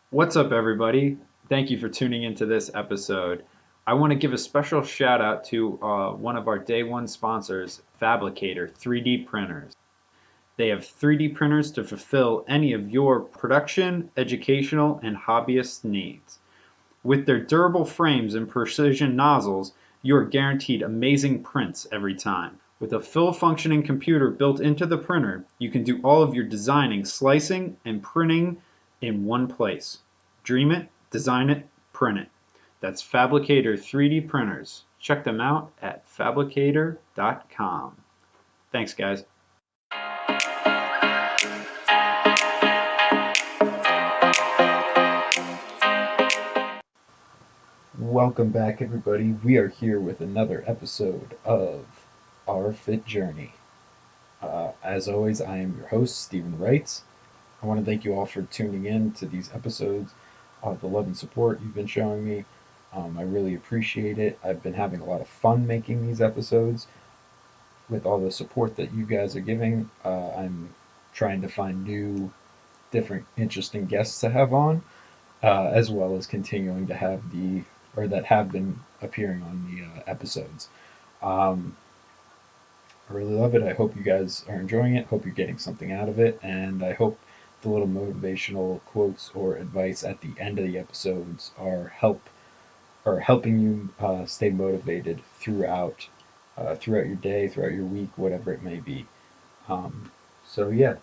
What's up, everybody? Thank you for tuning into this episode. I want to give a special shout out to one of our day one sponsors, Fabricator 3D Printers. They have 3D printers to fulfill any of your production, educational, and hobbyist needs. With their durable frames and precision nozzles, you are guaranteed amazing prints every time. With a full functioning computer built into the printer, you can do all of your designing, slicing, and printing in one place. Dream it, design it, print it. That's Fabricator 3D printers. Check them out at fabricator.com. Thanks, guys. Welcome back, everybody. We are here with another episode of Our Fit Journey. As always, I am your host, Stephen Wrights. I want to thank you all for tuning in to these episodes, the love and support you've been showing me. I really appreciate it. I've been having a lot of fun making these episodes with all the support that you guys are giving. I'm trying to find new, different, interesting guests to have on, as well as continuing to have that have been appearing on the episodes. Um, I really love it. I hope you guys are enjoying it. Hope you're getting something out of it, and I hope the little motivational quotes or advice at the end of the episodes are helping you stay motivated throughout your day, throughout your week, whatever it may be. So yeah,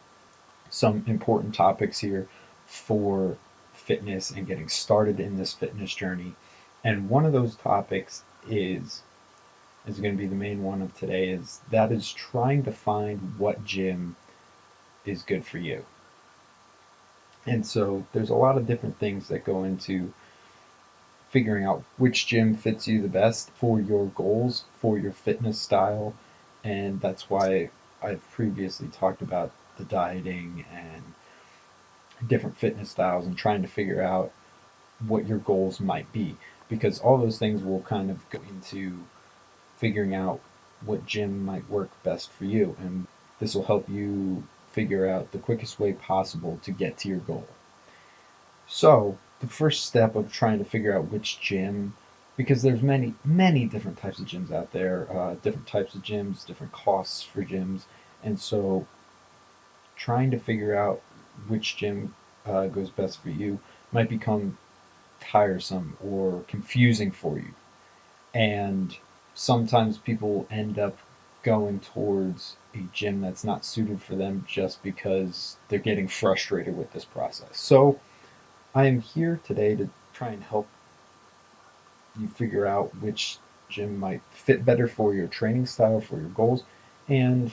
some important topics here for fitness and getting started in this fitness journey. And one of those topics is going to be the main one of today is trying to find what gym is good for you. And so there's a lot of different things that go into figuring out which gym fits you the best for your goals, for your fitness style, and that's why I've previously talked about the dieting and different fitness styles and trying to figure out what your goals might be because all those things will kind of go into figuring out what gym might work best for you and this will help you figure out the quickest way possible to get to your goal. So the first step of trying to figure out which gym, because there's many different types of gyms out there, different types of gyms, different costs for gyms, and so trying to figure out which gym goes best for you might become tiresome or confusing for you. And sometimes people end up going towards a gym that's not suited for them just because they're getting frustrated with this process. So I am here today to try and help you figure out which gym might fit better for your training style, for your goals, and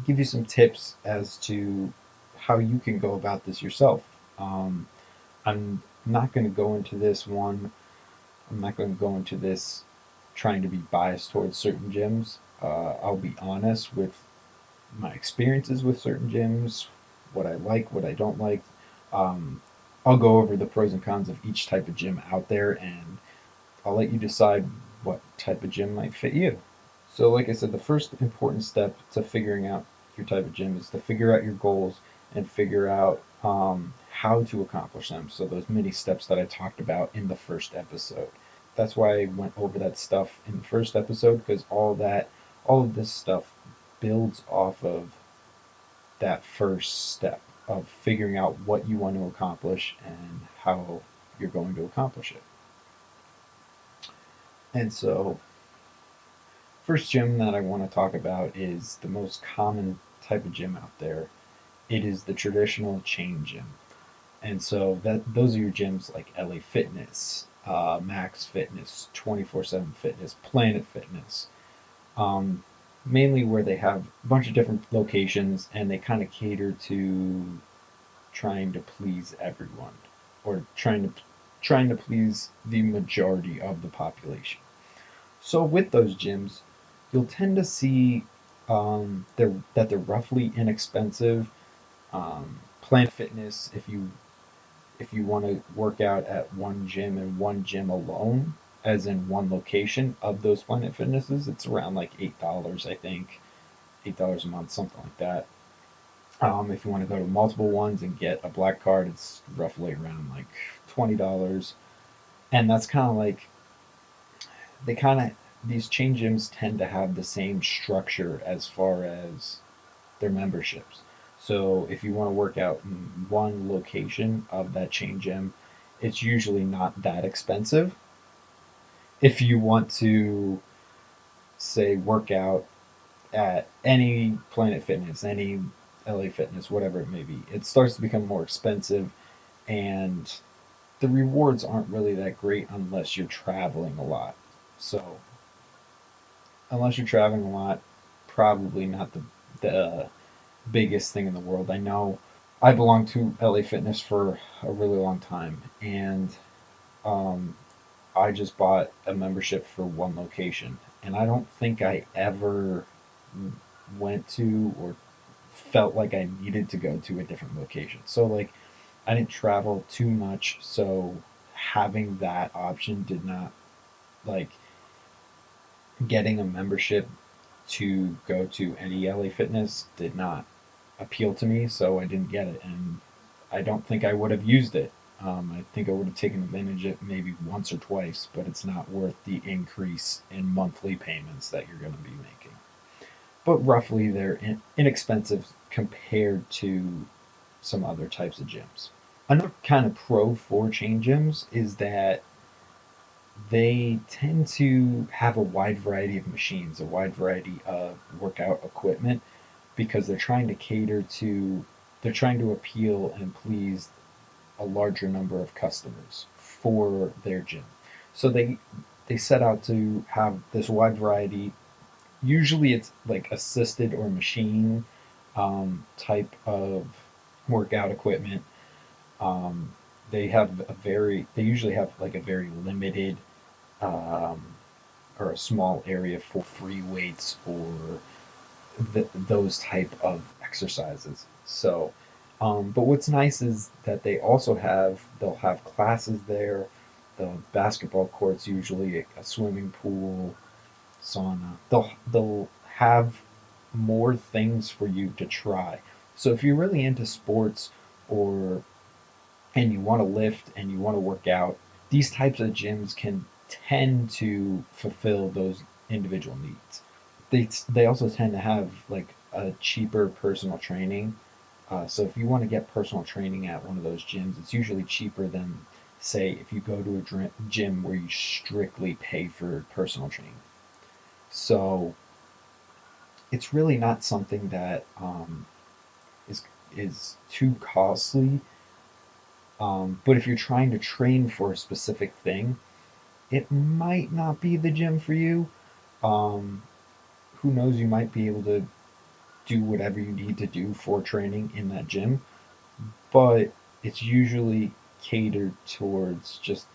give you some tips as to how you can go about this yourself. I'm not going to go into this one. I'm not going to go into this trying to be biased towards certain gyms. I'll be honest with my experiences with certain gyms, what I like, what I don't like. Um, I'll go over the pros and cons of each type of gym out there, and I'll let you decide what type of gym might fit you. So, like I said, the first important step to figuring out your type of gym is to figure out your goals and figure out how to accomplish them. So, those many steps that I talked about in the first episode. That's why I went over that stuff in the first episode because all of this stuff builds off of that first step of figuring out what you want to accomplish and how you're going to accomplish it. And so, first gym that I want to talk about is the most common type of gym out there. It is the traditional chain gym. And so that those are your gyms like LA Fitness, Max Fitness, 24/7 Fitness, Planet Fitness. Um, Mainly where they have a bunch of different locations and they kind of cater to trying to please everyone or trying to please the majority of the population. So with those gyms, you'll tend to see they're roughly inexpensive. Planet Fitness, if you want to work out at one gym and one gym alone, as in one location of those Planet Fitnesses, it's around like $8, I think, $8 a month, something like that. If you want to go to multiple ones and get a black card, it's roughly around like $20. And that's kind of like they kind of these chain gyms tend to have the same structure as far as their memberships. So if you want to work out in one location of that chain gym, it's usually not that expensive. If you want to say work out at any Planet Fitness, any LA Fitness, whatever it may be, it starts to become more expensive, and the rewards aren't really that great unless you're traveling a lot. So unless you're traveling a lot, probably not the biggest thing in the world. I know I belonged to LA Fitness for a really long time, and um, I just bought a membership for one location, and I don't think I ever went to or felt like I needed to go to a different location. So like I didn't travel too much, so having that option did not like getting a membership to go to any LA Fitness did not appeal to me, so I didn't get it, and I don't think I would have used it. I think I would have taken advantage of it maybe once or twice, but it's not worth the increase in monthly payments that you're going to be making. But roughly, they're inexpensive compared to some other types of gyms. Another kind of pro for chain gyms is that they tend to have a wide variety of machines, a wide variety of workout equipment, because they're trying to appeal and please a larger number of customers for their gym. So they set out to have this wide variety. Usually it's like assisted or machine type of workout equipment. Um, they usually have like a very limited um, or a small area for free weights or those type of exercises. So, but what's nice is that they'll have classes there, the basketball courts usually, a swimming pool, sauna. They'll have more things for you to try. So if you're really into sports or and you want to lift and you want to work out, these types of gyms can tend to fulfill those individual needs. They also tend to have like a cheaper personal training. So if you want to get personal training at one of those gyms, it's usually cheaper than say if you go to a gym where you strictly pay for personal training. So it's really not something that is is too costly. But if you're trying to train for a specific thing, it might not be the gym for you. Um, who knows? You might be able to do whatever you need to do for training in that gym, but it's usually catered towards just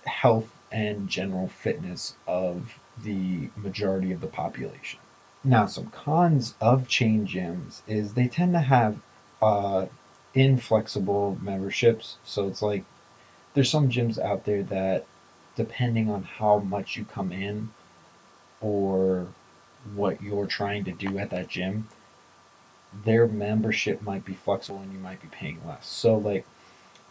health and general fitness of the majority of the population. Now, some cons of chain gyms is they tend to have uh, inflexible memberships. So it's like there's some gyms out there that, depending on how much you come in or what you're trying to do at that gym, their membership might be flexible and you might be paying less. So, like,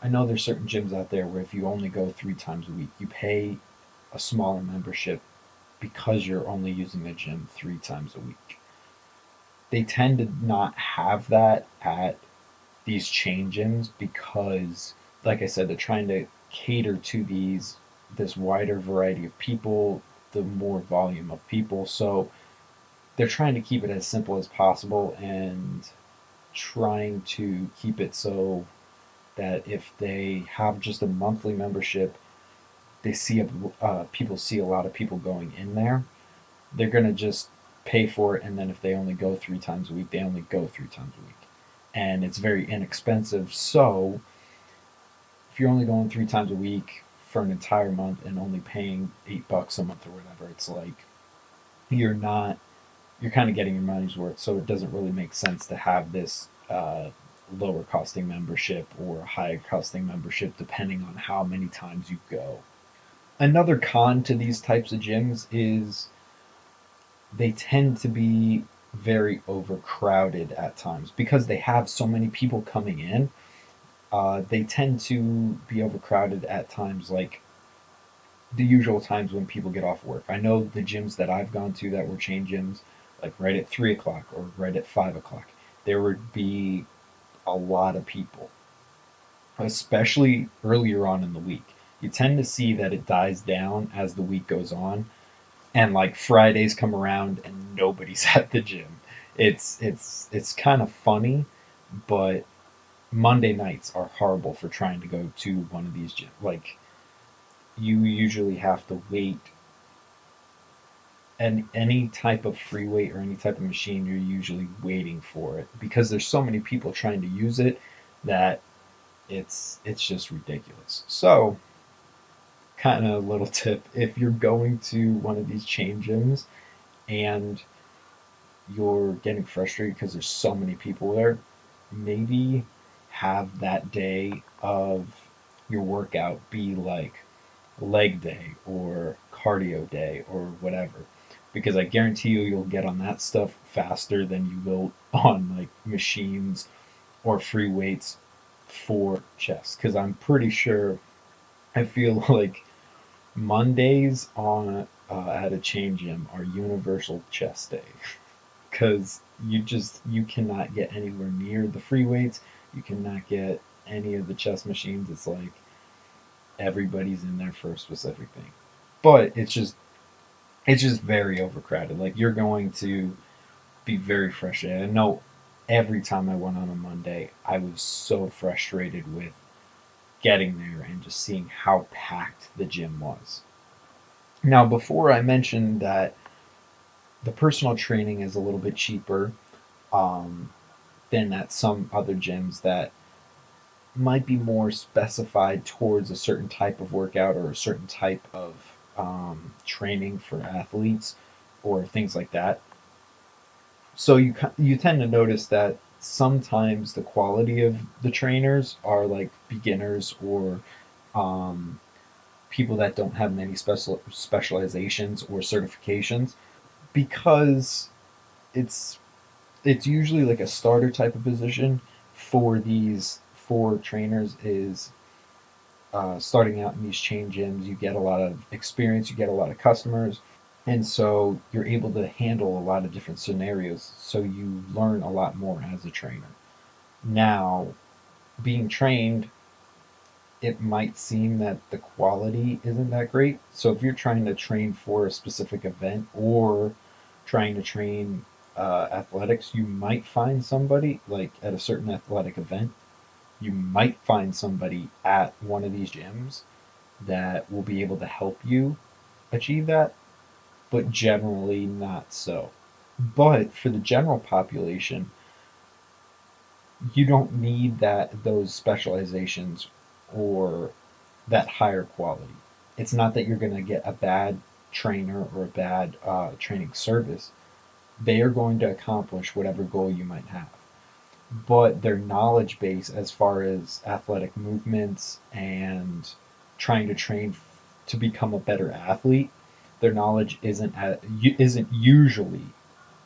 I know there's certain gyms out there where if you only go 3 times a week, you pay a smaller membership because you're only using the gym 3 times a week. They tend to not have that at these chain gyms because, like I said, they're trying to cater to this wider variety of people, the more volume of people. So they're trying to keep it as simple as possible and trying to keep it so that if they have just a monthly membership, people see a lot of people going in there. They're gonna just pay for it, and then if they only go 3 times a week, they only go 3 times a week, and it's very inexpensive. So if you're only going 3 times a week for an entire month and only paying $8 a month or whatever, it's like you're not you're kind of getting your money's worth. So it doesn't really make sense to have this lower costing membership or higher costing membership depending on how many times you go. Another con to these types of gyms is they tend to be very overcrowded at times because they have so many people coming in. They tend to be overcrowded at times, like the usual times when people get off work. I know the gyms that I've gone to that were chain gyms, like right at 3 o'clock or right at 5 o'clock, there would be a lot of people, especially earlier on in the week. You tend to see that it dies down as the week goes on, and like Fridays come around and nobody's at the gym. It's kind of funny, but Monday nights are horrible for trying to go to one of these gyms. Like you usually have to wait, and any type of free weight or any type of machine, you're usually waiting for it because there's so many people trying to use it that it's just ridiculous. So, kind of a little tip, if you're going to one of these chain gyms and you're getting frustrated because there's so many people there, maybe have that day of your workout be like leg day or cardio day or whatever. Because I guarantee you, you'll get on that stuff faster than you will on like machines or free weights for chest. Because I'm pretty sure, I feel like Mondays on at a chain gym are universal chest day. Because you cannot get anywhere near the free weights. You cannot get any of the chest machines. It's like everybody's in there for a specific thing. But it's just very overcrowded. Like you're going to be very frustrated. I know every time I went on a Monday, I was so frustrated with getting there and just seeing how packed the gym was. Now, before I mentioned that the personal training is a little bit cheaper um, than at some other gyms that might be more specified towards a certain type of workout or a certain type of training for athletes or things like that. So you tend to notice that sometimes the quality of the trainers are like beginners or um, people that don't have many specializations or certifications because it's it's usually like a starter type of position for these for trainers is starting out in these chain gyms. You get a lot of experience, you get a lot of customers, and so you're able to handle a lot of different scenarios. So you learn a lot more as a trainer. Now, being trained, it might seem that the quality isn't that great. So if you're trying to train for a specific event or trying to train athletics, you might find somebody like at a certain athletic event. You might find somebody at one of these gyms that will be able to help you achieve that, but generally not so. But for the general population, you don't need those specializations or that higher quality. It's not that you're going to get a bad trainer or a bad training service. They are going to accomplish whatever goal you might have. But their knowledge base, as far as athletic movements and trying to train to become a better athlete, their knowledge isn't usually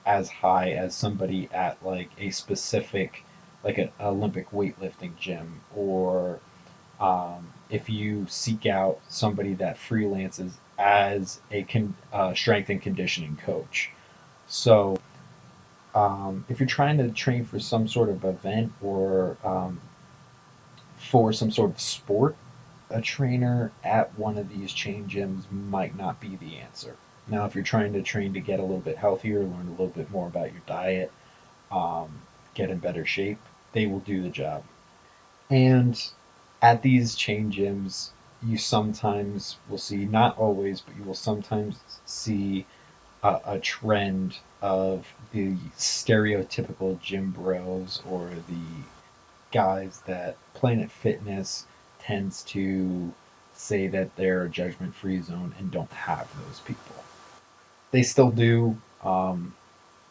as high as somebody at like a specific, like an Olympic weightlifting gym, or if you seek out somebody that freelances as a strength and conditioning coach. So if you're trying to train for some sort of event or for some sort of sport, a trainer at one of these chain gyms might not be the answer. Now, if you're trying to train to get a little bit healthier, learn a little bit more about your diet, um, get in better shape, they will do the job. And at these chain gyms, you sometimes will see, not always, but you will sometimes see a trend of the stereotypical gym bros or the guys that Planet Fitness tends to say that they're a judgment free zone and don't have those people. They still do.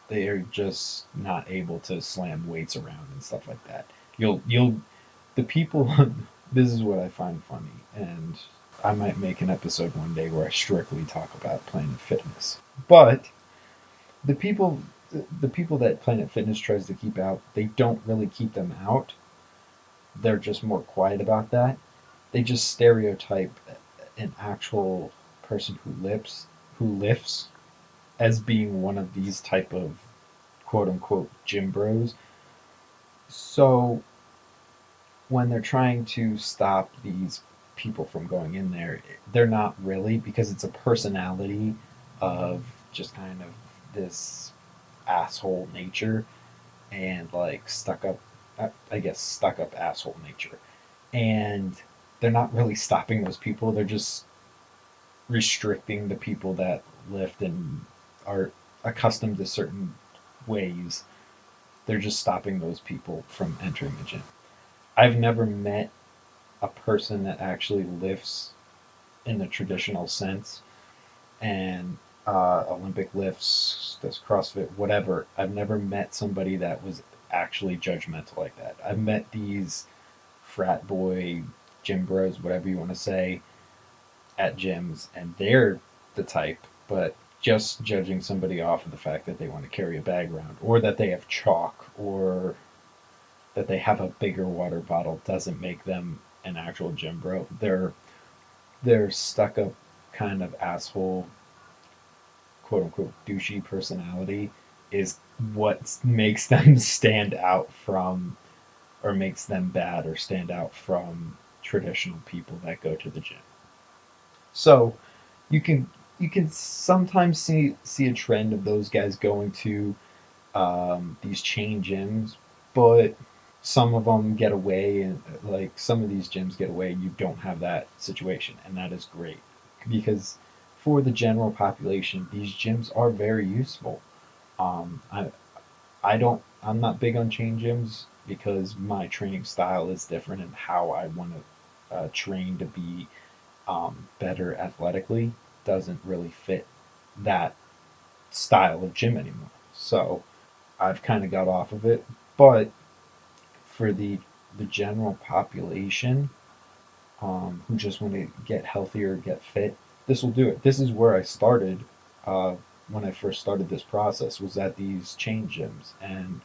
They are just not able to slam weights around and stuff like that. The people. This is what I find funny, and I might make an episode one day where I strictly talk about Planet Fitness. But the people the people that Planet Fitness tries to keep out, they don't really keep them out. They're just more quiet about that. They just stereotype an actual person who lifts as being one of these type of quote unquote gym bros. So when they're trying to stop these people from going in there, they're not really, because it's a personality of just kind of this asshole nature and like stuck up, I guess, stuck up asshole nature. And they're not really stopping those people, they're just restricting the people that lift and are accustomed to certain ways. They're just stopping those people from entering the gym. I've never met a person that actually lifts in the traditional sense and Olympic lifts, does CrossFit, whatever. I've never met somebody that was actually judgmental like that. I've met these frat boy gym bros, whatever you want to say, at gyms, and they're the type, but just judging somebody off of the fact that they want to carry a bag around, or that they have chalk, or that they have a bigger water bottle doesn't make them an actual gym bro. They're stuck up kind of asshole, quote unquote douchey personality is what makes them stand out from, or makes them bad or stand out from traditional people that go to the gym. So you can you can sometimes see a trend of those guys going to these chain gyms, but some of them get away, and like some of these gyms get away. You don't have that situation, and that is great because for the general population, these gyms are very useful. Um, I I'm not big on chain gyms because my training style is different and how I want to train to be better athletically doesn't really fit that style of gym anymore. So I've kind of got off of it. But for the general population who just want to get healthier, get fit, this will do it. This is where I started when I first started this process, was at these chain gyms, and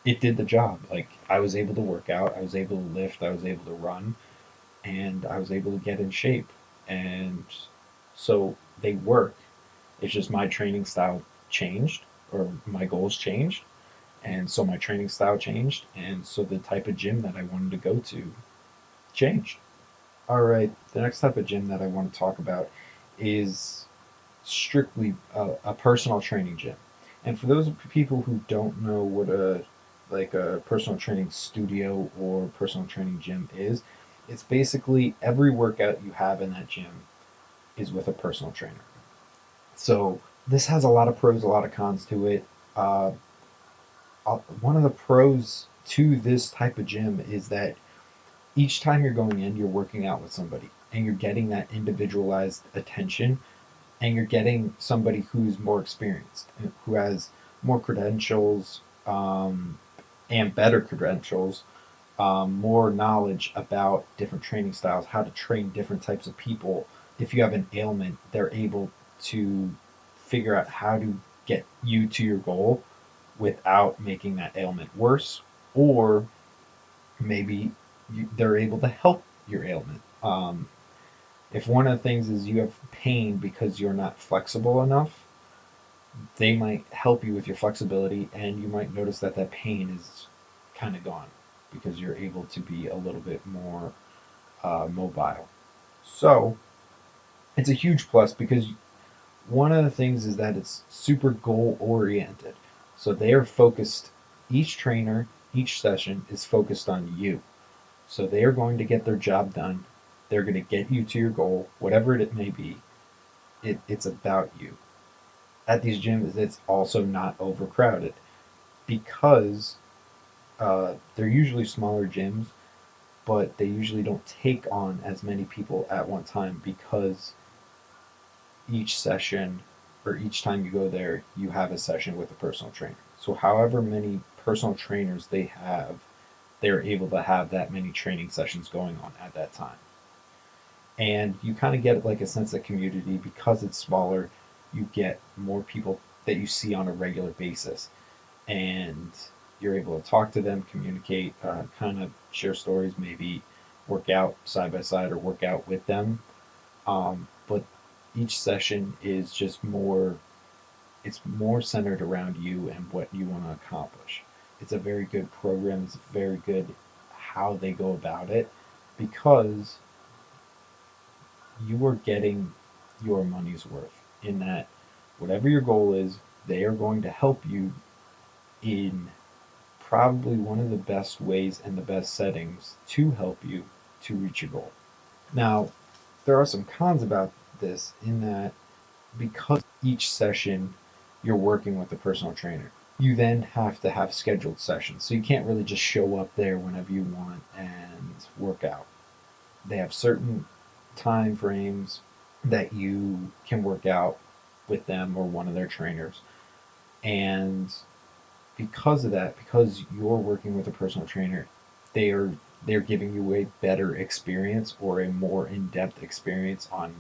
it did the job. Like I was able to work out, I was able to lift, I was able to run, and I was able to get in shape. And so they work. It's just my training style changed, or my goals changed, and so my training style changed, and so the type of gym that I wanted to go to changed. All right, the next type of gym that I want to talk about is strictly a personal training gym. And for those people who don't know what a personal training studio or personal training gym is, it's basically every workout you have in that gym is with a personal trainer. So this has a lot of pros, a lot of cons to it. Uh, One of the pros to this type of gym is that each time you're going in, you're working out with somebody and you're getting that individualized attention, and you're getting somebody who's more experienced, who has more credentials, and better credentials, more knowledge about different training styles, how to train different types of people. If you have an ailment, they're able to figure out how to get you to your goal without making that ailment worse, or maybe they're able to help your ailment. If one of the things is you have pain because you're not flexible enough, they might help you with your flexibility, and you might notice that that pain is kind of gone because you're able to be a little bit more mobile. So it's a huge plus because one of the things is that it's super goal oriented. So they are focused, each trainer, each session is focused on you. So they are going to get their job done. They're going to get you to your goal, whatever it may be. It's about you. At these gyms, it's also not overcrowded because they're usually smaller gyms, but they usually don't take on as many people at one time because each session, or each time you go there, you have a session with a personal trainer. So, however many personal trainers they have, they're able to have that many training sessions going on at that time. And you kind of get like a sense of community because it's smaller. You get more people that you see on a regular basis, and you're able to talk to them, communicate, kind of share stories, maybe work out side by side or work out with them. But each session is just more, it's more centered around you and what you want to accomplish. It's a very good program. It's very good how they go about it, because you are getting your money's worth in that whatever your goal is, they are going to help you in probably one of the best ways and the best settings to help you to reach your goal. Now, there are some cons about this in that because each session you're working with a personal trainer, you then have to have scheduled sessions. So you can't really just show up there whenever you want and work out. They have certain time frames that you can work out with them or one of their trainers. And because of that, because you're working with a personal trainer, they are they're giving you a better experience or a more in-depth experience on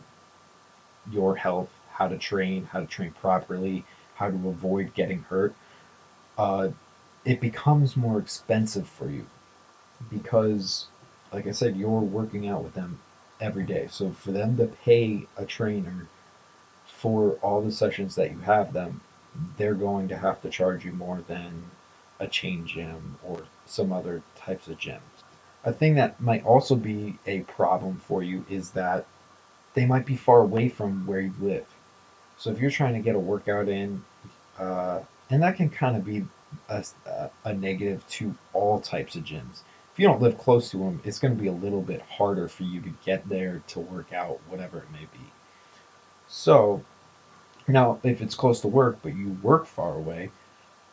your health, how to train properly, how to avoid getting hurt. Uh, it becomes more expensive for you because, like I said, you're working out with them every day. So for them to pay a trainer for all the sessions that you have them, they're going to have to charge you more than a chain gym or some other types of gyms. A thing that might also be a problem for you is that they might be far away from where you live. So if you're trying to get a workout in, uh, and that can kind of be a negative to all types of gyms. If you don't live close to them, it's going to be a little bit harder for you to get there to work out, whatever it may be. So now, if it's close to work, but you work far away,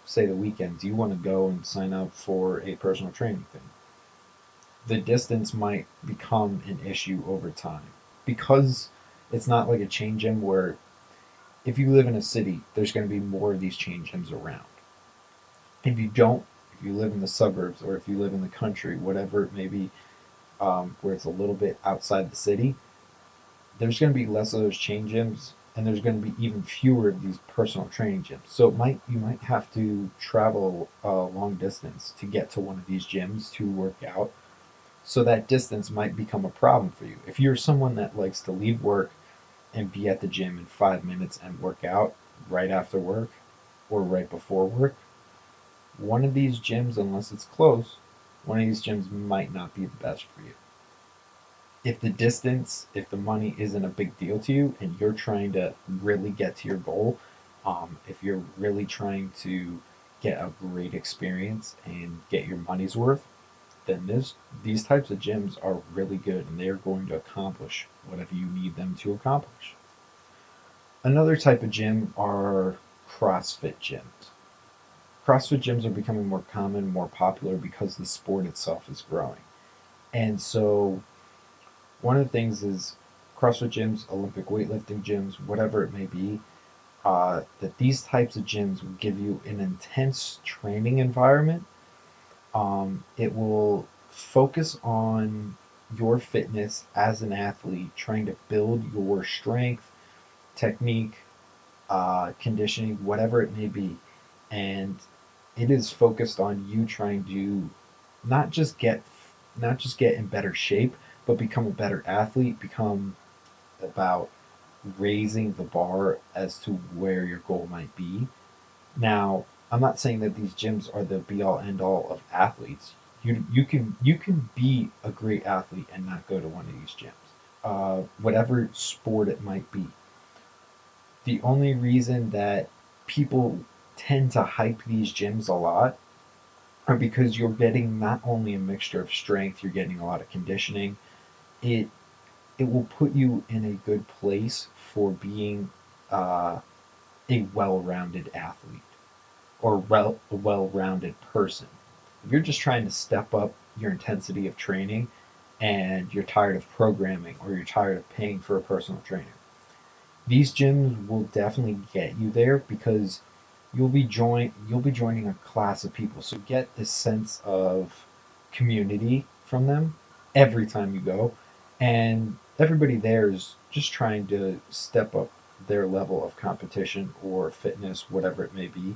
say the weekends, you want to go and sign up for a personal training thing. The distance might become an issue over time because it's not like a chain gym where if you live in a city, there's going to be more of these chain gyms around. If you don't, if you live in the suburbs or if you live in the country, whatever it may be, where it's a little bit outside the city, there's going to be less of those chain gyms and there's going to be even fewer of these personal training gyms. So you might have to travel a long distance to get to one of these gyms to work out. So that distance might become a problem for you. If you're someone that likes to leave work and be at the gym in 5 minutes and work out right after work or right before work, one of these gyms, unless it's close, one of these gyms might not be the best for you. If the distance, if the money isn't a big deal to you and you're trying to really get to your goal, if you're really trying to get a great experience and get your money's worth, then these types of gyms are really good and they're going to accomplish whatever you need them to accomplish. Another type of gym are CrossFit gyms. CrossFit gyms are becoming more common, more popular because the sport itself is growing. And so one of the things is CrossFit gyms, Olympic weightlifting gyms, whatever it may be, that these types of gyms will give you an intense training environment. It will focus on your fitness as an athlete, trying to build your strength, technique, conditioning, whatever it may be. And it is focused on you trying to not just get not just get in better shape, but become a better athlete, become about raising the bar as to where your goal might be. Now, I'm not saying that these gyms are the be all end all of athletes. You can be a great athlete and not go to one of these gyms. Whatever sport it might be. The only reason that people tend to hype these gyms a lot are because you're getting not only a mixture of strength, you're getting a lot of conditioning. It it will put you in a good place for being uh, a well-rounded athlete or a well-rounded person. If you're just trying to step up your intensity of training and you're tired of programming or you're tired of paying for a personal trainer, these gyms will definitely get you there because you'll be joining a class of people. So get this sense of community from them every time you go. And everybody there is just trying to step up their level of competition or fitness, whatever it may be,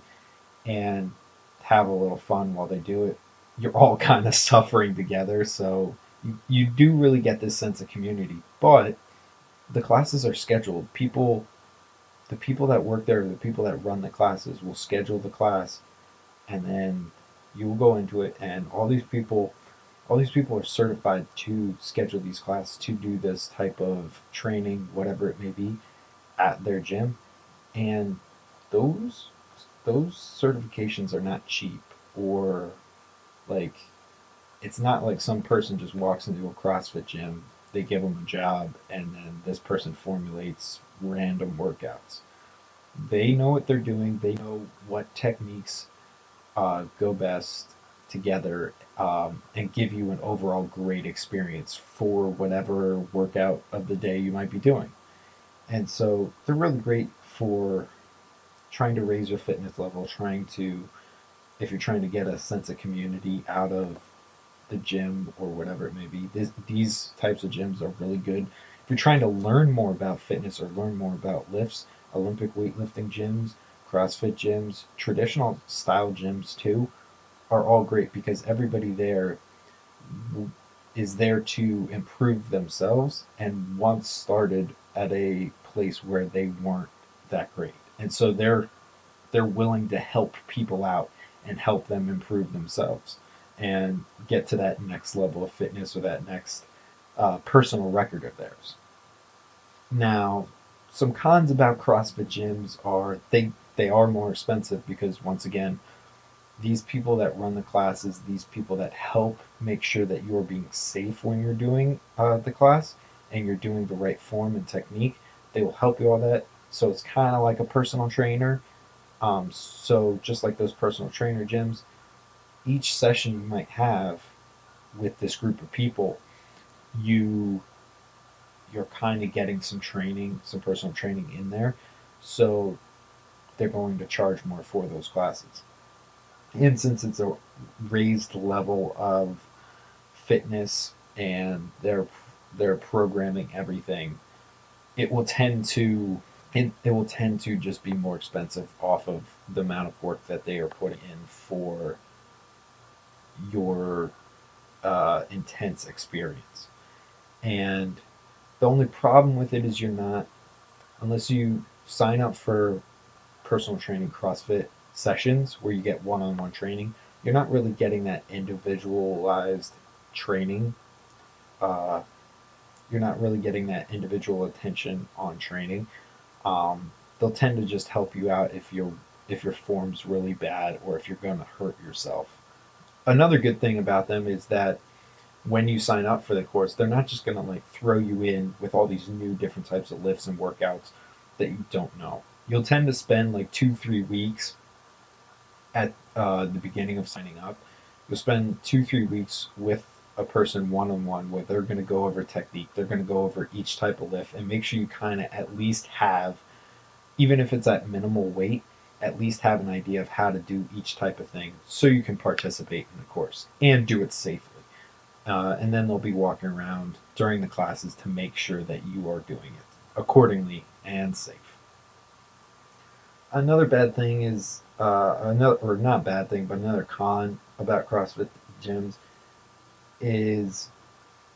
and have a little fun while they do it. You're all kind of suffering together, so you do really get this sense of community. But the classes are scheduled. The people that work there, the people that run the classes, will schedule the class, and then you will go into it, and all these people are certified to schedule these classes, to do this type of training, whatever it may be, at their gym. And those those certifications are not cheap, or like, it's not like some person just walks into a CrossFit gym, they give them a job, and then this person formulates random workouts. They know what they're doing. They know what techniques go best together, and give you an overall great experience for whatever workout of the day you might be doing. And so they're really great for trying to raise your fitness level, trying to, if you're trying to get a sense of community out of the gym or whatever it may be. These types of gyms are really good. If you're trying to learn more about fitness or learn more about lifts, Olympic weightlifting gyms, CrossFit gyms, traditional style gyms too, are all great because everybody there is there to improve themselves and once started at a place where they weren't that great. And so they're willing to help people out and help them improve themselves and get to that next level of fitness or that next personal record of theirs. Now, some cons about CrossFit gyms are they are more expensive because once again, these people that run the classes, these people that help make sure that you're being safe when you're doing the class and you're doing the right form and technique, they will help you all that. So it's kind of like a personal trainer. So just like those personal trainer gyms, each session you might have with this group of people, you you're kind of getting some training, some personal training in there. So they're going to charge more for those classes. And since it's a raised level of fitness and they're programming everything, it will tend to it will tend to just be more expensive off of the amount of work that they are putting in for your intense experience. And the only problem with it is you're not, unless you sign up for personal training CrossFit sessions where you get one-on-one training, you're not really getting that individualized training. Uh, you're not really getting that individual attention on training. They'll tend to just help you out if your form's really bad or if you're going to hurt yourself. Another good thing about them is that when you sign up for the course, they're not just going to like throw you in with all these new different types of lifts and workouts that you don't know. You'll tend to spend like 2-3 weeks at the beginning of signing up. You'll spend 2-3 weeks with a person one on one where they're going to go over technique, they're going to go over each type of lift and make sure you kind of at least have, even if it's at minimal weight, at least have an idea of how to do each type of thing so you can participate in the course and do it safely. And then they'll be walking around during the classes to make sure that you are doing it accordingly and safe. Another bad thing is another, or not bad thing, but another con about CrossFit gyms is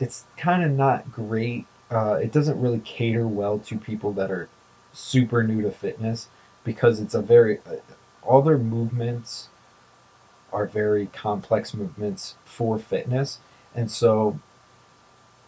it's kind of not great. It doesn't really cater well to people that are super new to fitness because it's a very all their movements are very complex movements for fitness, and so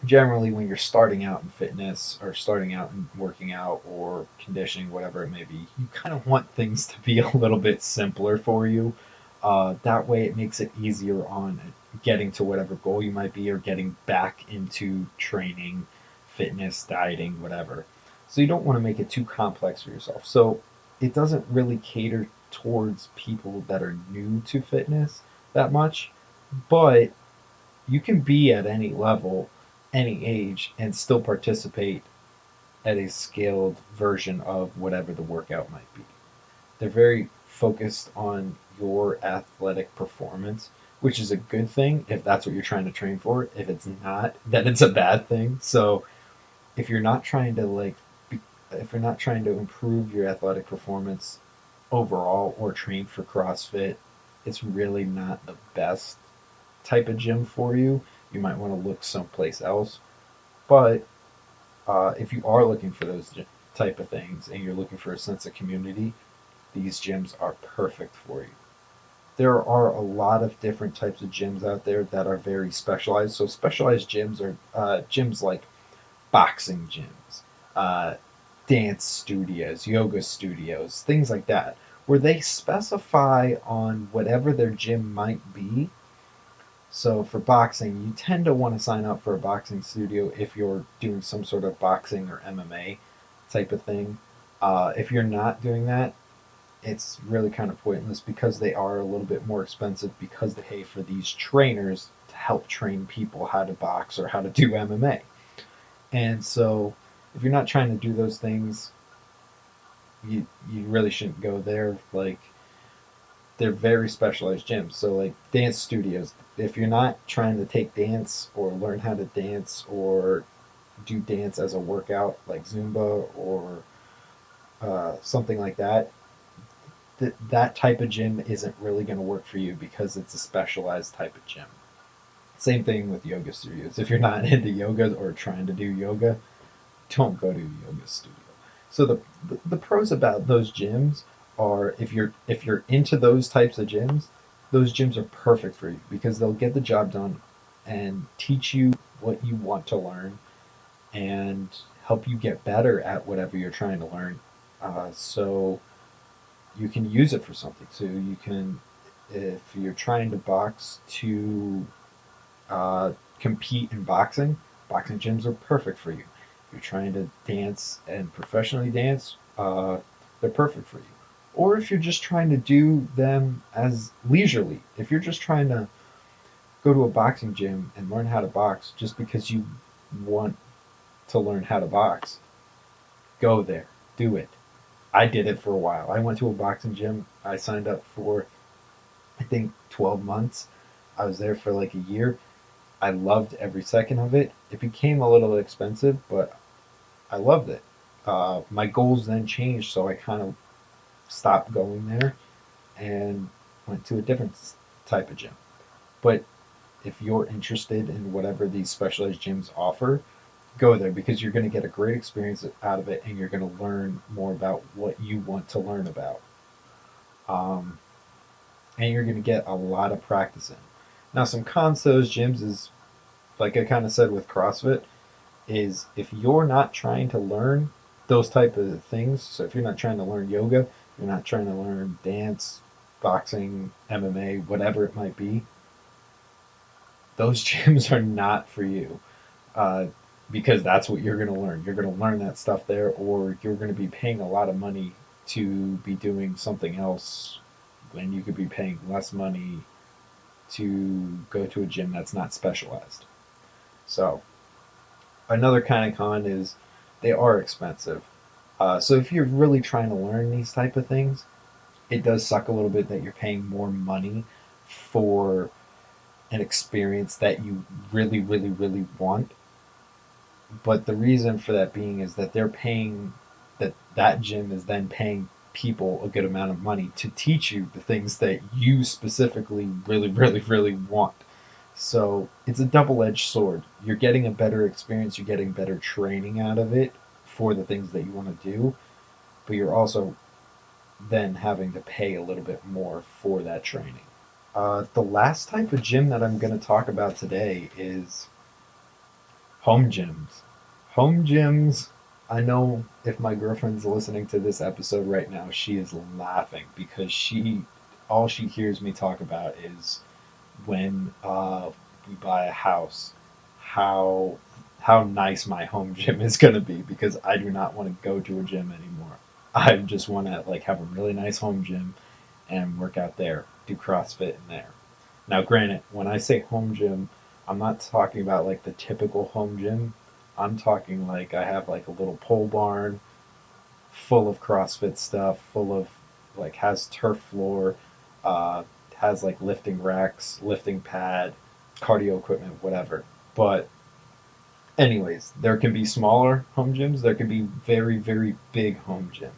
generally when you're starting out in fitness or starting out in working out or conditioning, whatever it may be, you kind of want things to be a little bit simpler for you. That way it makes it easier on getting to whatever goal you might be or getting back into training, fitness, dieting, whatever. So you don't want to make it too complex for yourself. So it doesn't really cater towards people that are new to fitness that much, but you can be at any level, any age, and still participate at a scaled version of whatever the workout might be. They're very focused on your athletic performance, which is a good thing if that's what you're trying to train for. If it's not, then it's a bad thing. So if you're not trying to like if you're not trying to improve your athletic performance overall or train for CrossFit, it's really not the best type of gym for you. You might want to look someplace else. But if you are looking for those type of things and you're looking for a sense of community, these gyms are perfect for you. There are a lot of different types of gyms out there that are very specialized. So specialized gyms are gyms like boxing gyms, uh, dance studios, yoga studios, things like that, where they specify on whatever their gym might be. So for boxing, you tend to want to sign up for a boxing studio if you're doing some sort of boxing or MMA type of thing. If you're not doing that, it's really kind of pointless because they are a little bit more expensive because they pay for these trainers to help train people how to box or how to do MMA. And so if you're not trying to do those things, you really shouldn't go there. Like they're very specialized gyms. So like dance studios, if you're not trying to take dance or learn how to dance or do dance as a workout like Zumba or something like that, that type of gym isn't really going to work for you because it's a specialized type of gym. Same thing with yoga studios. If you're not into yoga or trying to do yoga, don't go to a yoga studio. So the pros about those gyms are if you're into those types of gyms, those gyms are perfect for you because they'll get the job done and teach you what you want to learn and help you get better at whatever you're trying to learn. So you can use it for something. So you can, if you're trying to box to compete in boxing, boxing gyms are perfect for you. If you're trying to dance and professionally dance, they're perfect for you. Or if you're just trying to do them as leisurely, if you're just trying to go to a boxing gym and learn how to box just because you want to learn how to box, go there, do it. I did it for a while. I went to a boxing gym. I signed up for, I think, 12 months. I was there for like a year. I loved every second of it. It became a little expensive, but I loved it. My goals then changed, so I kind of stopped going there and went to a different type of gym. But if you're interested in whatever these specialized gyms offer, go there because you're going to get a great experience out of it and you're going to learn more about what you want to learn about. Um, and you're going to get a lot of practice in. Now, some cons to those gyms is, like I kind of said with CrossFit, is if you're not trying to learn those type of things, so if you're not trying to learn yoga, you're not trying to learn dance, boxing, MMA, whatever it might be, those gyms are not for you. Uh, because that's what you're going to learn. You're going to learn that stuff there, or you're going to be paying a lot of money to be doing something else when you could be paying less money to go to a gym that's not specialized. So, another kind of con is they are expensive. So if you're really trying to learn these type of things, it does suck a little bit that you're paying more money for an experience that you really, really, really want. But the reason for that being is that they're paying that gym is then paying people a good amount of money to teach you the things that you specifically really, really, really want. So it's a double-edged sword. You're getting a better experience, you're getting better training out of it for the things that you want to do, but you're also then having to pay a little bit more for that training. The last type of gym that I'm going to talk about today is home gyms. Home gyms, I know if my girlfriend's listening to this episode right now, she is laughing because all she hears me talk about is when we buy a house, how how nice my home gym is going to be because I do not want to go to a gym anymore. I just want to like have a really nice home gym and work out there, do CrossFit in there. Now, granted, when I say home gym, I'm not talking about like the typical home gym. I'm talking like I have like a little pole barn full of CrossFit stuff, full of like has turf floor, uh, has like lifting racks, lifting pad, cardio equipment, whatever. But Anyways, there can be smaller home gyms, there can be very, very big home gyms.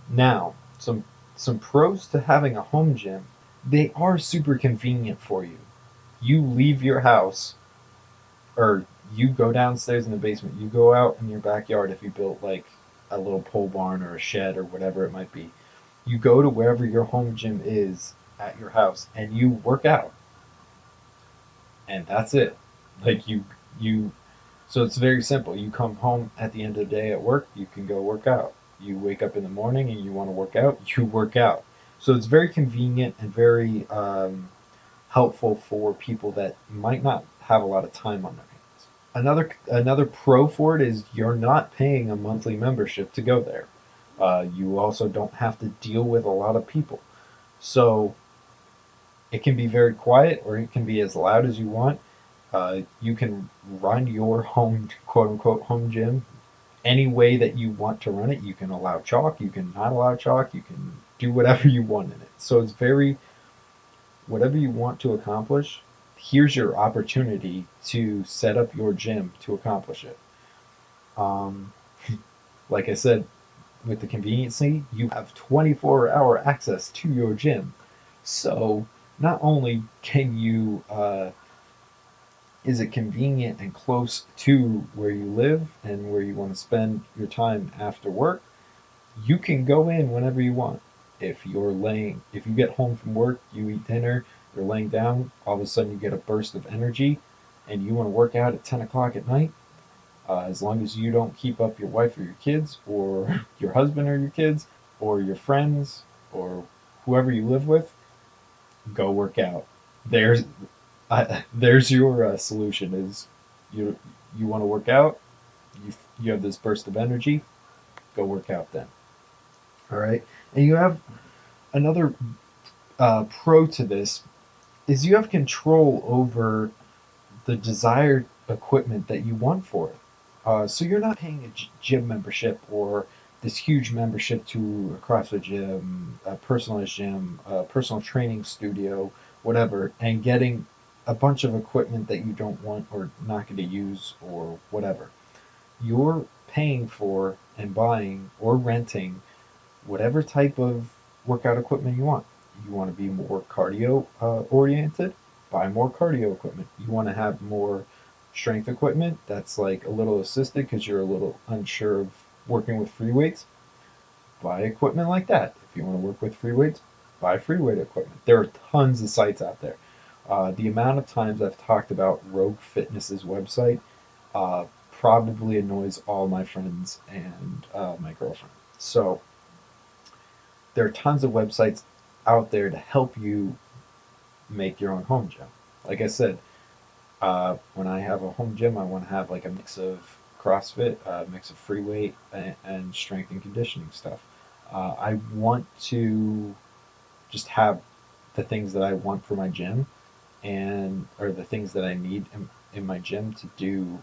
Now, some pros to having a home gym, they are super convenient for you. You leave your house, or you go downstairs in the basement, you go out in your backyard if you built like a little pole barn or a shed or whatever it might be. You go to wherever your home gym is at your house and you work out. And that's it. Like you so it's very simple. You come home at the end of the day at work, you can go work out. You wake up in the morning and you want to work out, you work out. So it's very convenient and very helpful for people that might not have a lot of time on their hands. Another pro for it is you're not paying a monthly membership to go there. You also don't have to deal with a lot of people. So it can be very quiet or it can be as loud as you want. You can run your home, quote unquote, home gym any way that you want to run it. You can allow chalk, you can not allow chalk, you can do whatever you want in it. So it's very, whatever you want to accomplish, here's your opportunity to set up your gym to accomplish it. Um, like I said, with the conveniency, you have 24-hour access to your gym. So not only can you is it convenient and close to where you live and where you want to spend your time after work, you can go in whenever you want. If you get home from work, you eat dinner, you're laying down, all of a sudden you get a burst of energy and you want to work out at 10 o'clock at night, as long as you don't keep up your wife or your kids or your husband or your kids or your friends or whoever you live with, go work out. There's there's your solution is you want to work out, you have this burst of energy, go work out then. All right. And you have another pro to this is you have control over the desired equipment that you want for it. So you're not paying a gym membership or this huge membership to a CrossFit gym, a personalized gym, a personal training studio, whatever, and getting a bunch of equipment that you don't want or not going to use or whatever. You're paying for and buying or renting whatever type of workout equipment you want. You want to be more cardio oriented, buy more cardio equipment. You want to have more strength equipment that's like a little assisted because you're a little unsure of working with free weights, buy equipment like that. If you want to work with free weights, buy free weight equipment. There are tons of sites out there. The amount of times I've talked about Rogue Fitness's website probably annoys all my friends and my girlfriend. So there are tons of websites out there to help you make your own home gym. Like I said, when I have a home gym, I want to have like a mix of CrossFit, a mix of free weight, and strength and conditioning stuff. I want to just have the things that I want for my gym and or the things that I need in my gym to do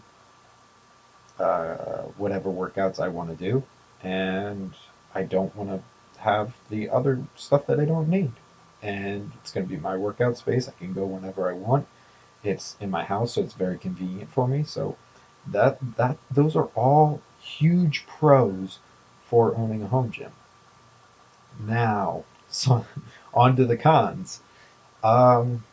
whatever workouts I want to do, and I don't want to have the other stuff that I don't need. And it's going to be my workout space. I can go whenever I want. It's in my house, so it's very convenient for me. So that those are all huge pros for owning a home gym. Now, so on to the cons. Um,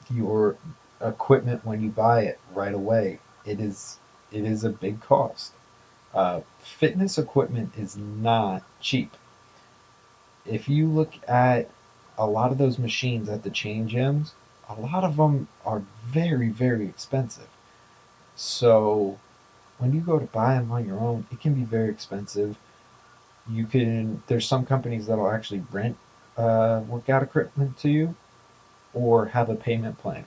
your equipment when you buy it right away, it is a big cost. Fitness equipment is not cheap. If you look at a lot of those machines at the chain gyms, a lot of them are very, very expensive. So when you go to buy them on your own, it can be very expensive. There's some companies that'll actually rent workout equipment to you or have a payment plan.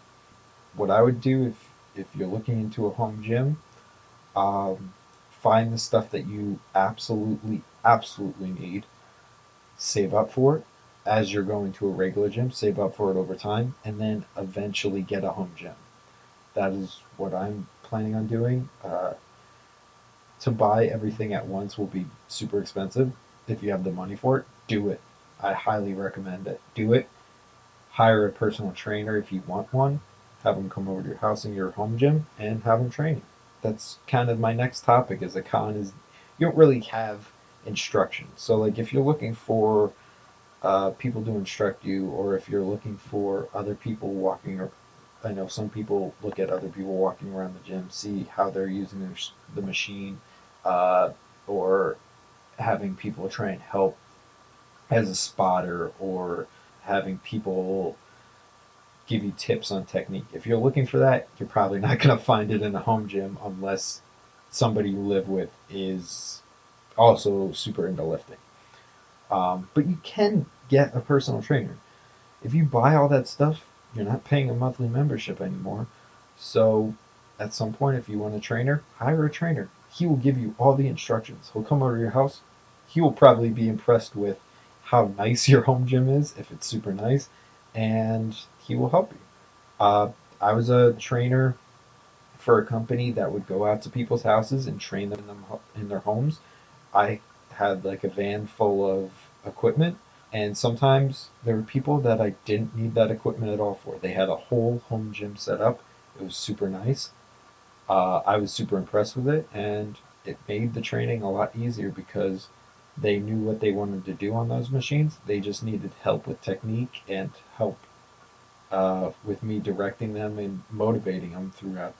What I would do if you're looking into a home gym, um, find the stuff that you absolutely, absolutely need, save up for it as you're going to a regular gym, save up for it over time, and then eventually get a home gym. That is what I'm planning on doing. To buy everything at once will be super expensive. If you have the money for it, do it. I highly recommend it. Do it. Hire a personal trainer if you want one. Have them come over to your house in your home gym and have them train you. that's kind of my next topic. Is a con is you don't really have instructions. So like if you're looking for people to instruct you, or if you're looking for other people walking, or I know some people look at other people walking around the gym, see how they're using the machine, uh, or having people try and help as a spotter, or having people give you tips on technique. If you're looking for that, you're probably not going to find it in a home gym unless somebody you live with is also super into lifting. But you can get a personal trainer. If you buy all that stuff, you're not paying a monthly membership anymore. So at some point, if you want a trainer, hire a trainer. He will give you all the instructions. He'll come over to your house. He will probably be impressed with how nice your home gym is, if it's super nice, and he will help you. I was a trainer for a company that would go out to people's houses and train them in their homes. I had like a van full of equipment, and sometimes there were people that I didn't need that equipment at all for. They had a whole home gym set up. It was super nice. I was super impressed with it, and it made the training a lot easier because they knew what they wanted to do on those machines. They just needed help with technique and help with me directing them and motivating them throughout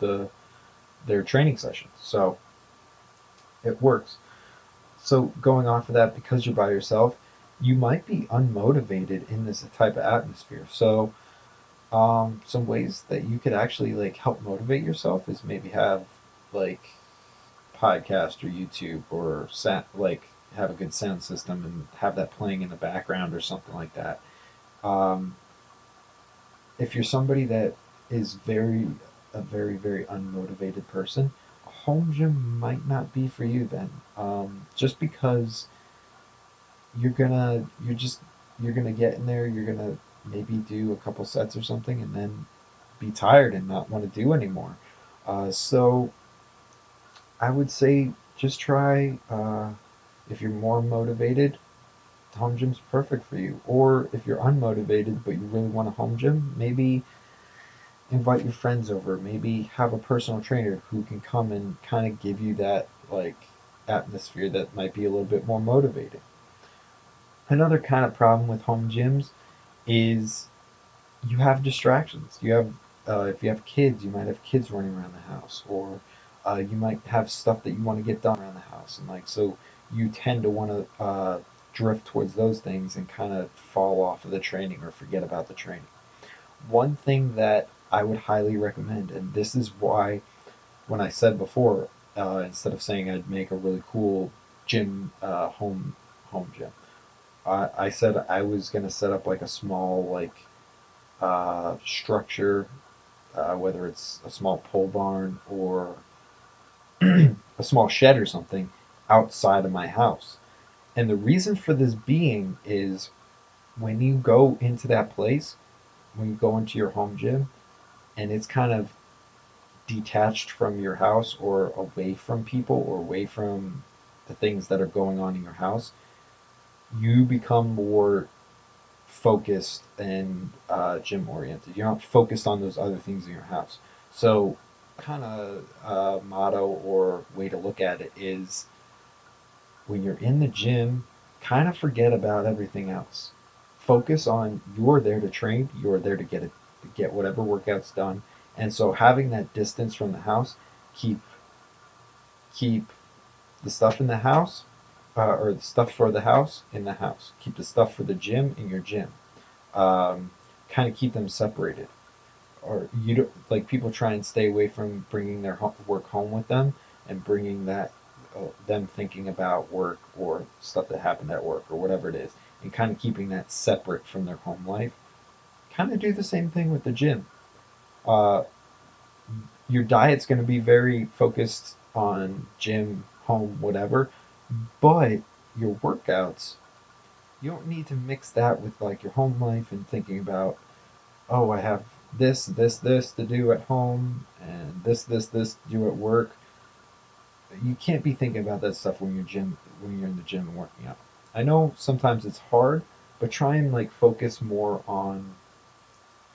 their training sessions. So it works. So going off of that, because you're by yourself, you might be unmotivated in this type of atmosphere. So some ways that you could actually like help motivate yourself is maybe have like podcast or YouTube, or like have a good sound system and have that playing in the background or something like that. Um, if you're somebody that is very unmotivated person, a home gym might not be for you then. Just because you're just you're gonna get in there, you're gonna maybe do a couple sets or something, and then be tired and not want to do anymore. So I would say just try. If you're more motivated, the home gym's perfect for you. Or if you're unmotivated but you really want a home gym, maybe invite your friends over. Maybe have a personal trainer who can come and kind of give you that like atmosphere that might be a little bit more motivating. Another kind of problem with home gyms is you have distractions. You have if you have kids, you might have kids running around the house, or you might have stuff that you want to get done around the house, and like so you tend to want to drift towards those things and kind of fall off of the training or forget about the training. One thing that I would highly recommend, and this is why when I said before, instead of saying I'd make a really cool gym home gym, I said I was gonna set up like a small like structure, whether it's a small pole barn or a small shed or something, outside of my house. And the reason for this being is when you go into that place, when you go into your home gym, and it's kind of detached from your house or away from people or away from the things that are going on in your house, you become more focused and gym oriented. You're not focused on those other things in your house. So, kind of motto or way to look at it is when you're in the gym, kind of forget about everything else. Focus on you're there to train, you're there to get whatever workouts done. And so having that distance from the house, keep keep the stuff in the house, or the stuff for the house in the house. Keep the stuff for the gym in your gym. Um, Kind of keep them separated. Or you don't like people try and stay away from bringing their work home with them and bringing that them thinking about work or stuff that happened at work or whatever it is, and kind of keeping that separate from their home life. Kind of do the same thing with the gym. Uh, your diet's going to be very focused on gym, home, whatever, but your workouts, you don't need to mix that with like your home life and thinking about, oh, I have this to do at home and this to do at work. You can't be thinking about that stuff when you're in the gym and working out. I know sometimes it's hard, but try and like focus more on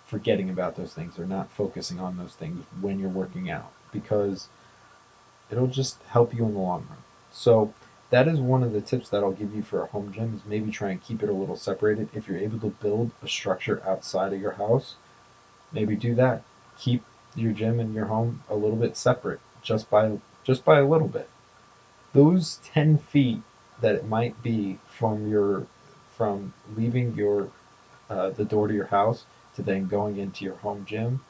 forgetting about those things or not focusing on those things when you're working out, because It'll just help you in the long run. So that is one of the tips that I'll give you for a home gym is maybe try and keep it a little separated. If you're able to build a structure outside of your house, maybe do that. Keep your gym and your home a little bit separate, just by a little bit. Those 10 feet that it might be from leaving your the door to your house to then going into your home gym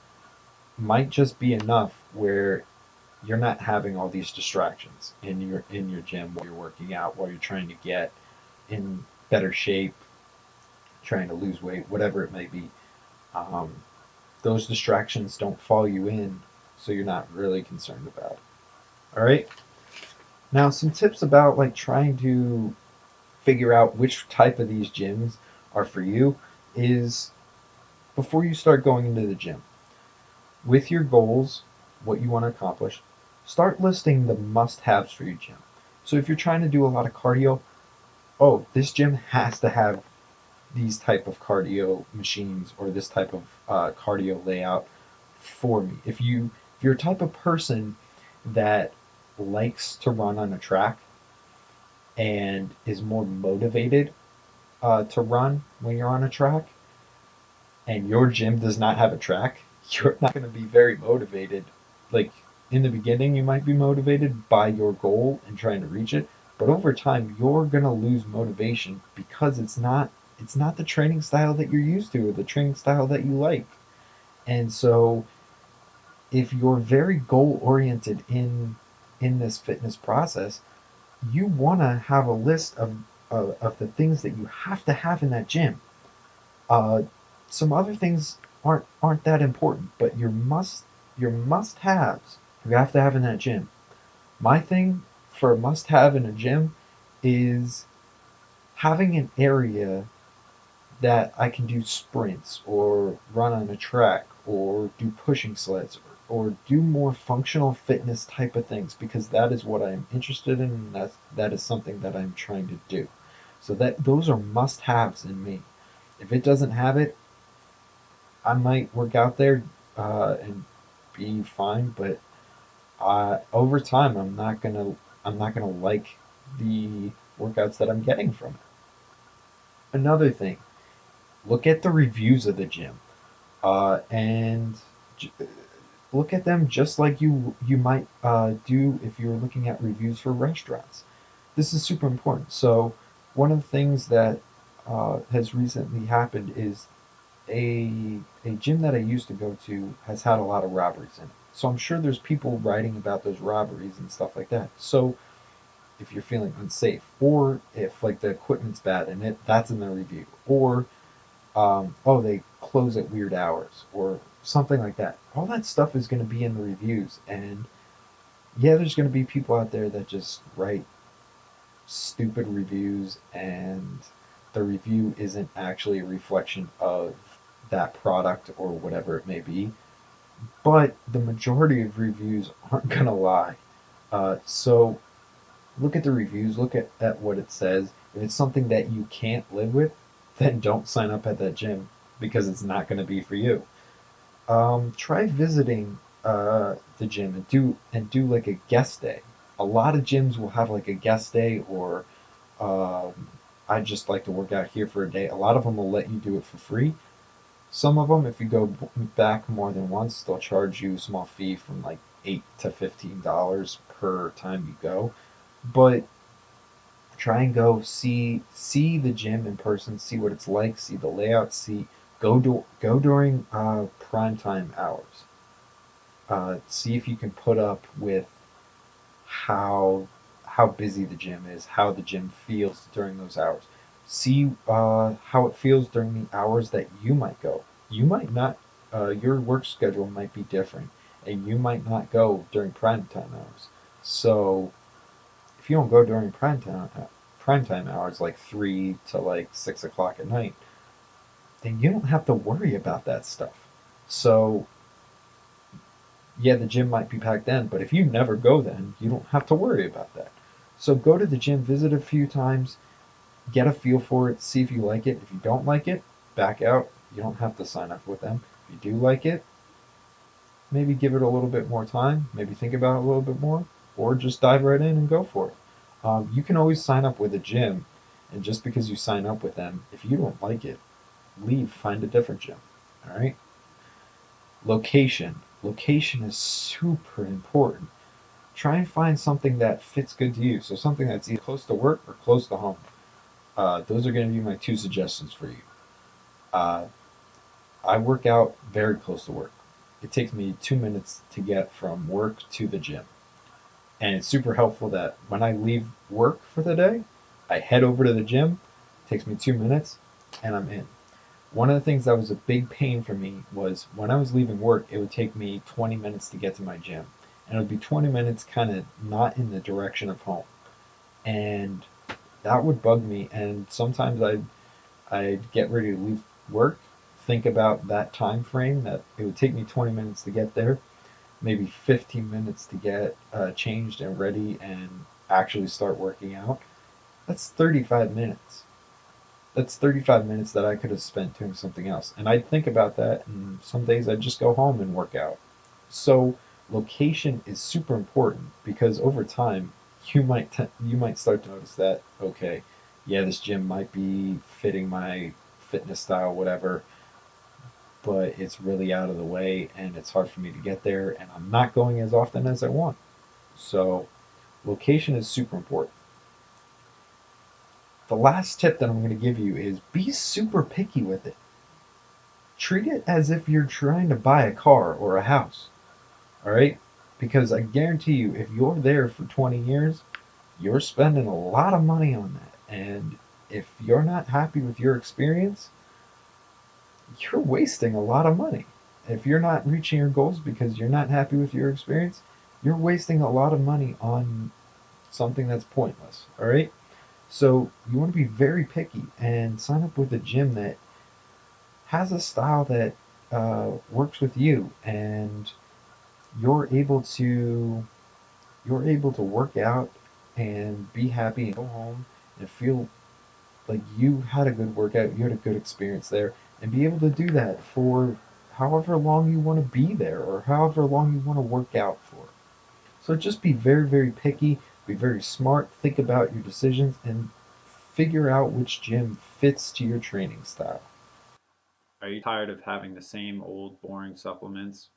might just be enough where you're not having all these distractions in your gym while you're working out, while you're trying to get in better shape, trying to lose weight, whatever it may be. Um, those distractions don't fall you in, so you're not really concerned about it. All right. Now, some tips about like trying to figure out which type of these gyms are for you is before you start going into the gym, with your goals, what you want to accomplish, start listing the must-haves for your gym. So if you're trying to do a lot of cardio, oh, this gym has to have these type of cardio machines or this type of cardio layout for me. If you're a type of person that likes to run on a track and is more motivated to run when you're on a track, and your gym does not have a track, you're not going to be very motivated. Like in the beginning, you might be motivated by your goal and trying to reach it, but over time, you're going to lose motivation because it's not the training style that you're used to or the training style that you like. And so, if you're very goal oriented in this fitness process, you want to have a list of the things that you have to have in that gym. Uh, some other things aren't that important, but your must haves you have to have in that gym. My thing for a must have in a gym is having an area that I can do sprints or run on a track or do pushing sleds or do more functional fitness type of things because that is what I'm interested in and that is something that I'm trying to do. So that those are must haves in me. If it doesn't have it, I might work out there and be fine, but over time, I'm not gonna like the workouts that I'm getting from it. Another thing, look at the reviews of the gym, and j- look at them just like you might do if you were looking at reviews for restaurants. This is super important. So one of the things that has recently happened is a gym that I used to go to has had a lot of robberies in it. So I'm sure there's people writing about those robberies and stuff like that. So if you're feeling unsafe, or if like the equipment's bad and that's in the review, or oh they close at weird hours, or something like that. All that stuff is going to be in the reviews, and yeah, there's going to be people out there that just write stupid reviews and the review isn't actually a reflection of that product or whatever it may be. But the majority of reviews aren't going to lie. So look at the reviews, look at what it says. If it's something that you can't live with, then don't sign up at that gym because it's not going to be for you. Try visiting the gym and do like a guest day. A lot of gyms will have like a guest day or um, I just like to work out here for a day. A lot of them will let you do it for free. Some of them, if you go back more than once, they'll charge you a small fee from like $8 to $15 per time you go. But try and go see the gym in person, see what it's like, see the layout, go during prime time hours. See if you can put up with how how busy the gym is, how the gym feels during those hours. See how it feels during the hours that you might go. You might not, your work schedule might be different, and you might not go during prime time hours. So if you don't go during prime time hours, like 3 to like 6 o'clock at night, then you don't have to worry about that stuff. So yeah, the gym might be packed then, but if you never go then, you don't have to worry about that. So go to the gym, visit a few times, get a feel for it, see if you like it. If you don't like it, back out. You don't have to sign up with them. If you do like it, maybe give it a little bit more time, maybe think about it a little bit more. or just dive right in and go for it. You can always sign up with a gym, and just because you sign up with them, if you don't like it, leave, find a different gym. All right. Location. Location is super important. Try and find something that fits good to you. So something that's either close to work or close to home. Those are going to be my two suggestions for you. Uh, I work out very close to work. It takes me 2 minutes to get from work to the gym. And it's super helpful that when I leave work for the day, I head over to the gym. It takes me 2 minutes and I'm in. One of the things that was a big pain for me was when I was leaving work, it would take me 20 minutes to get to my gym. And it would be 20 minutes kind of not in the direction of home. And that would bug me. And sometimes I'd get ready to leave work, think about that time frame that it would take me 20 minutes to get there, maybe 15 minutes to get changed and ready and actually start working out. That's 35 minutes. That's 35 minutes that I could have spent doing something else. And I'd think about that, and some days I'd just go home and work out. So location is super important because over time you might start to notice that okay, yeah, this gym might be fitting my fitness style, whatever, but it's really out of the way and it's hard for me to get there, and I'm not going as often as I want. So location is super important. The last tip that I'm going to give you is be super picky with it. Treat it as if you're trying to buy a car or a house. All right? Because I guarantee you, if you're there for 20 years, you're spending a lot of money on that. And if you're not happy with your experience, you're wasting a lot of money. If you're not reaching your goals because you're not happy with your experience, you're wasting a lot of money on something that's pointless. All right? So you want to be very picky and sign up with a gym that has a style that works with you, and you're able to you're able to work out and be happy and go home and feel like you had a good workout, you had a good experience there, and be able to do that for however long you want to be there or however long you want to work out for. So just be very, very picky, be very smart, think about your decisions, and figure out which gym fits to your training style. Are you tired of having the same old boring supplements,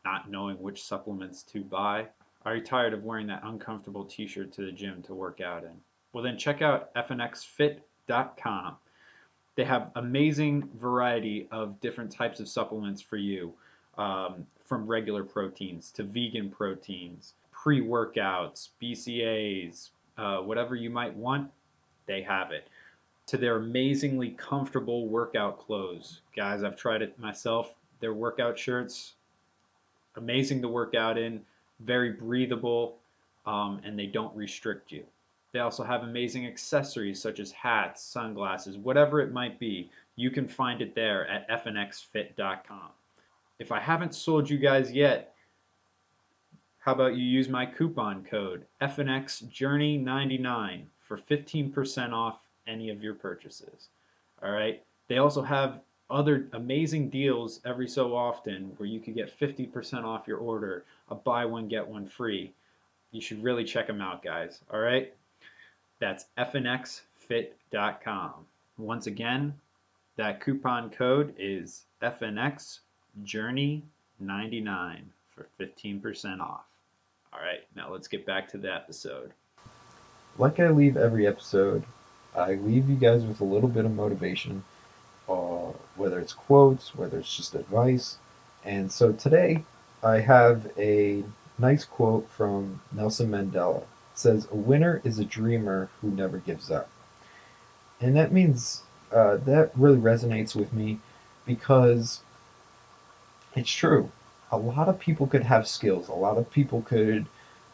not knowing which supplements to buy? Are you tired of wearing that uncomfortable t-shirt to the gym to work out in? Well, then check out fnxfit.com. They have amazing variety of different types of supplements for you, from regular proteins to vegan proteins, pre-workouts, BCAAs, whatever you might want, they have it. To their amazingly comfortable workout clothes. Guys, I've tried it myself. Their workout shirts, amazing to work out in, very breathable, and they don't restrict you. They also have amazing accessories such as hats, sunglasses, whatever it might be. You can find it there at fnxfit.com. If I haven't sold you guys yet, how about you use my coupon code FNXJourney99 for 15% off any of your purchases. All right. They also have other amazing deals every so often where you could get 50% off your order, a buy one, get one free. You should really check them out, guys. All right. That's fnxfit.com. Once again, that coupon code is FNXJourney99 for 15% off. All right, now let's get back to the episode. Like I leave every episode, I leave you guys with a little bit of motivation, whether it's quotes, whether it's just advice. And so today, I have a nice quote from Nelson Mandela. It says, "A winner is a dreamer who never gives up." And that means that really resonates with me because it's true. A lot of people could have skills. A lot of people could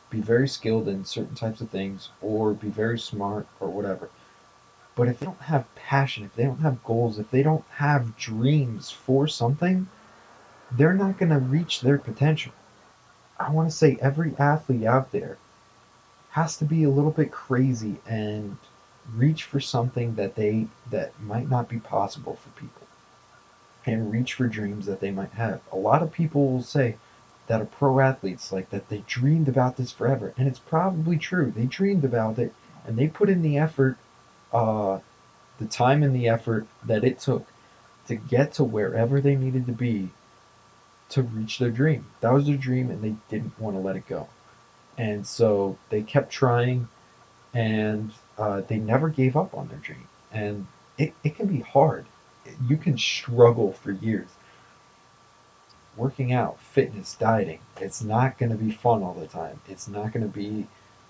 be very skilled in certain types of things or be very smart or whatever. But if they don't have passion, if they don't have goals, if they don't have dreams for something, they're not going to reach their potential. I want to say every athlete out there has to be a little bit crazy and reach for something that might not be possible for people and reach for dreams that they might have. A lot of people will say, that are pro athletes, like that they dreamed about this forever, and it's probably true. They dreamed about it, and they put in the effort, uh, the time and the effort that it took to get to wherever they needed to be to reach their dream. That was their dream, and they didn't want to let it go. And so they kept trying, and they never gave up on their dream. And it can be hard. You can struggle for years. Working out, fitness, dieting, it's not going to be fun all the time. It's not going to be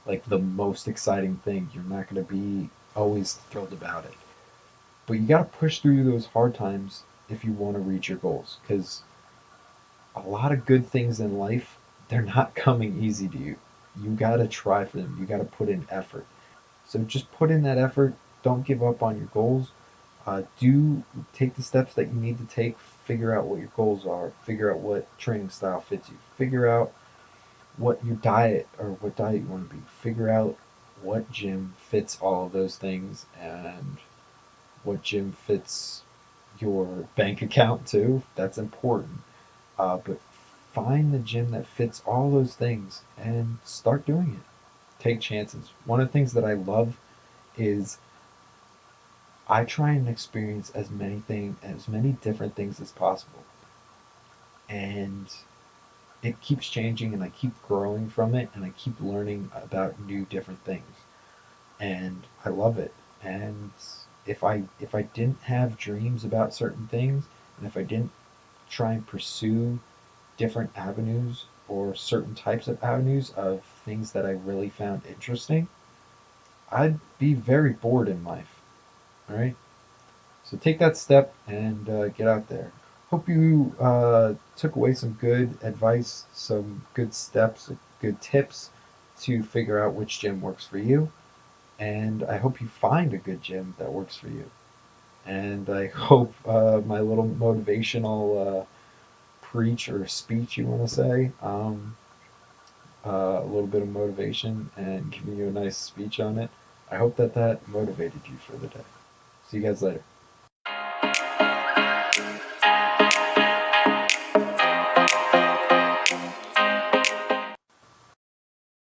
like the most exciting thing. You're not going to be always thrilled about it. But you got to push through those hard times if you want to reach your goals. Because a lot of good things in life, they're not coming easy to you. You got to try for them. You got to put in effort. So just put in that effort. Don't give up on your goals. Do take the steps that you need to take. Figure out what your goals are. Figure out what training style fits you. Figure out what your diet or what diet you want to be. Figure out what gym fits all of those things and what gym fits your bank account too. That's important. But find the gym that fits all those things and start doing it. Take chances. One of the things that I love is I try and experience as many different things as possible. And it keeps changing and I keep growing from it and I keep learning about new different things. And I love it. And if I didn't have dreams about certain things and if I didn't try and pursue different avenues or certain types of avenues of things that I really found interesting, I'd be very bored in life. All right. So take that step and get out there. Hope you took away some good advice, some good steps, good tips to figure out which gym works for you. And I hope you find a good gym that works for you. And I hope my little motivational preach or speech, you want to say, a little bit of motivation and giving you a nice speech on it. I hope that motivated you for the day. See you guys later.